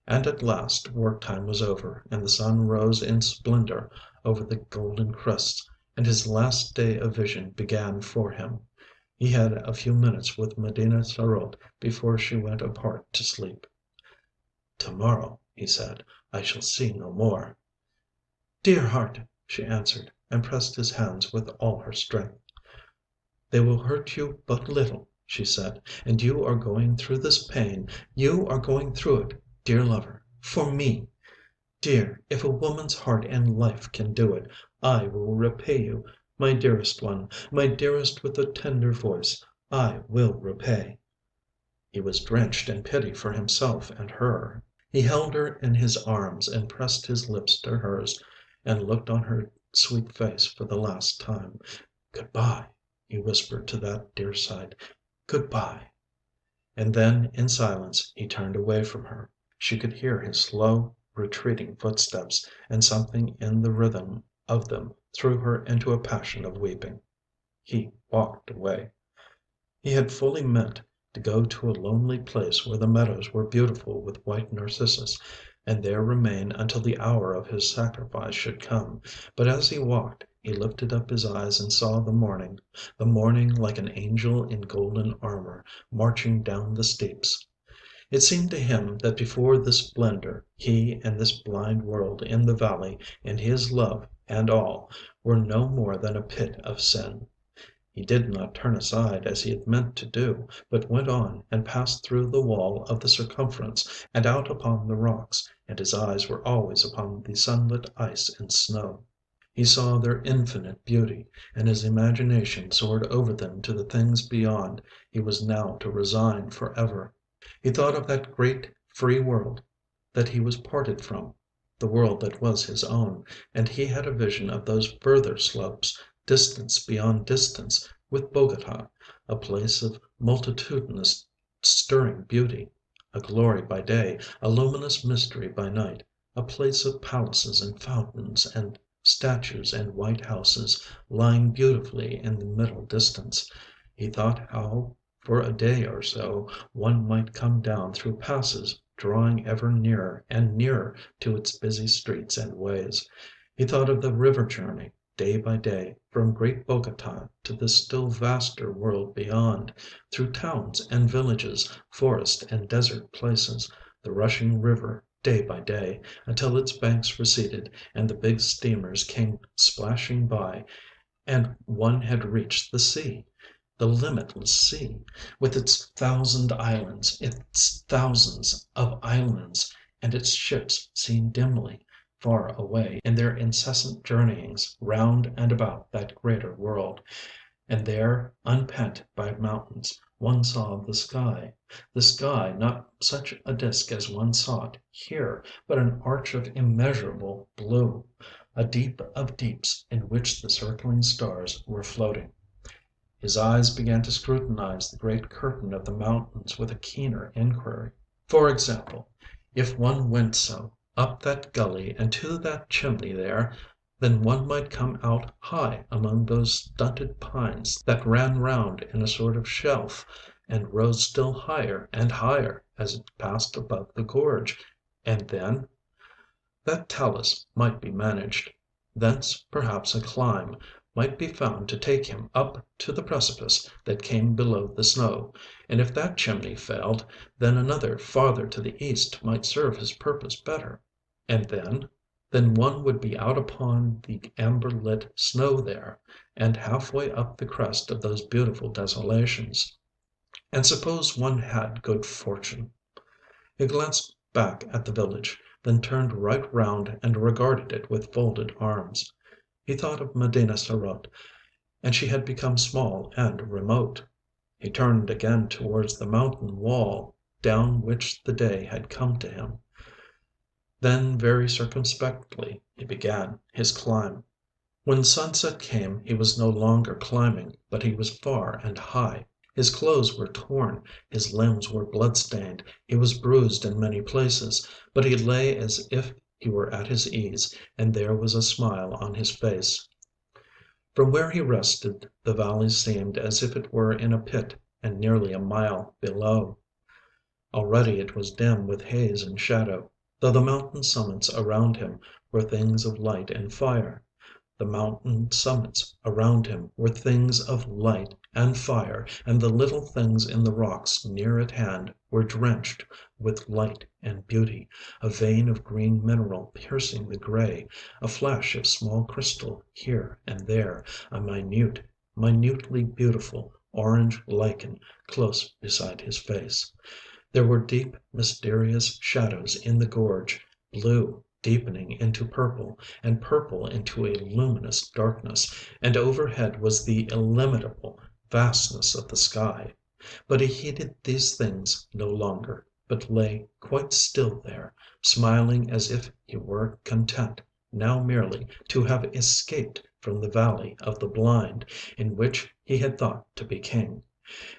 And at last work time was over, and the sun rose in splendor over the golden crests, and his last day of vision began for him. He had a few minutes with Medina sarote before she went apart to sleep. "Tomorrow," he said, "I shall see no more." "Dear heart," she answered, and pressed his hands with all her strength. "They will hurt you but little," she said, "and you are going through this pain, you are going through it, dear lover, for me. Dear, if a woman's heart and life can do it, I will repay you, my dearest one, my dearest with the tender voice, I will repay." He was drenched in pity for himself and her. He held her in his arms and pressed his lips to hers and looked on her sweet face for the last time. "Good bye," he whispered to that dear sight. "Good bye." And then in silence he turned away from her. She could hear his slow, retreating footsteps, and something in the rhythm of them threw her into a passion of weeping. He walked away. He had fully meant to go to a lonely place where the meadows were beautiful with white narcissus, and there remain until the hour of his sacrifice should come. But as he walked, he lifted up his eyes and saw the morning like an angel in golden armor, marching down the steeps. It seemed to him that before this splendor he and this blind world in the valley and his love and all were no more than a pit of sin. He did not turn aside as he had meant to do, but went on and passed through the wall of the circumference and out upon the rocks, and his eyes were always upon the sunlit ice and snow. He saw their infinite beauty, and his imagination soared over them to the things beyond he was now to resign for ever. He thought of that great, free world that he was parted from, the world that was his own, and he had a vision of those further slopes, distance beyond distance, with Bogota, a place of multitudinous stirring beauty, a glory by day, a luminous mystery by night, a place of palaces and fountains and statues and white houses lying beautifully in the middle distance. He thought how for a day or so one might come down through passes drawing ever nearer and nearer to its busy streets and ways. He thought of the river journey, day by day, from great Bogota to the still vaster world beyond, through towns and villages, forest and desert places, the rushing river day by day, until its banks receded and the big steamers came splashing by, and one had reached the sea, the limitless sea, with its thousand islands, its thousands of islands, and its ships seen dimly, far away, in their incessant journeyings round and about that greater world. And there, unpent by mountains, one saw the sky not such a disk as one sought here, but an arch of immeasurable blue, a deep of deeps in which the circling stars were floating. His eyes began to scrutinize the great curtain of the mountains with a keener inquiry. For example, if one went so, up that gully and to that chimney there, then one might come out high among those stunted pines that ran round in a sort of shelf and rose still higher and higher as it passed above the gorge. And then? That talus might be managed. Thence perhaps a climb might be found to take him up to the precipice that came below the snow, and if that chimney failed, then another farther to the east might serve his purpose better. And then? Then one would be out upon the amber lit snow there, and halfway up the crest of those beautiful desolations. And suppose one had good fortune? He glanced back at the village, then turned right round and regarded it with folded arms. He thought of Medina sarote, and she had become small and remote. He turned again towards the mountain wall, down which the day had come to him. Then very circumspectly he began his climb. When sunset came he was no longer climbing, but he was far and high. His clothes were torn, his limbs were blood-stained, he was bruised in many places, but he lay as if he were at his ease, and there was a smile on his face. From where he rested the valley seemed as if it were in a pit and nearly a mile below. Already it was dim with haze and shadow, though the mountain summits around him were things of light and fire. The mountain summits around him were things of light and fire, and the little things in the rocks near at hand were drenched with light and beauty, a vein of green mineral piercing the gray, a flash of small crystal here and there, a minutely beautiful orange lichen close beside his face. There were deep, mysterious shadows in the gorge, blue deepening into purple, and purple into a luminous darkness, and overhead was the illimitable vastness of the sky. But he heeded these things no longer, but lay quite still there, smiling as if he were content now merely to have escaped from the valley of the blind, in which he had thought to be king.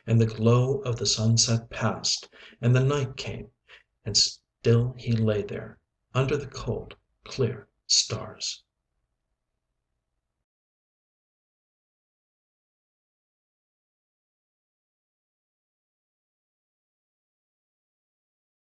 And the glow of the sunset passed, and the night came, and still he lay there, under the cold, clear stars.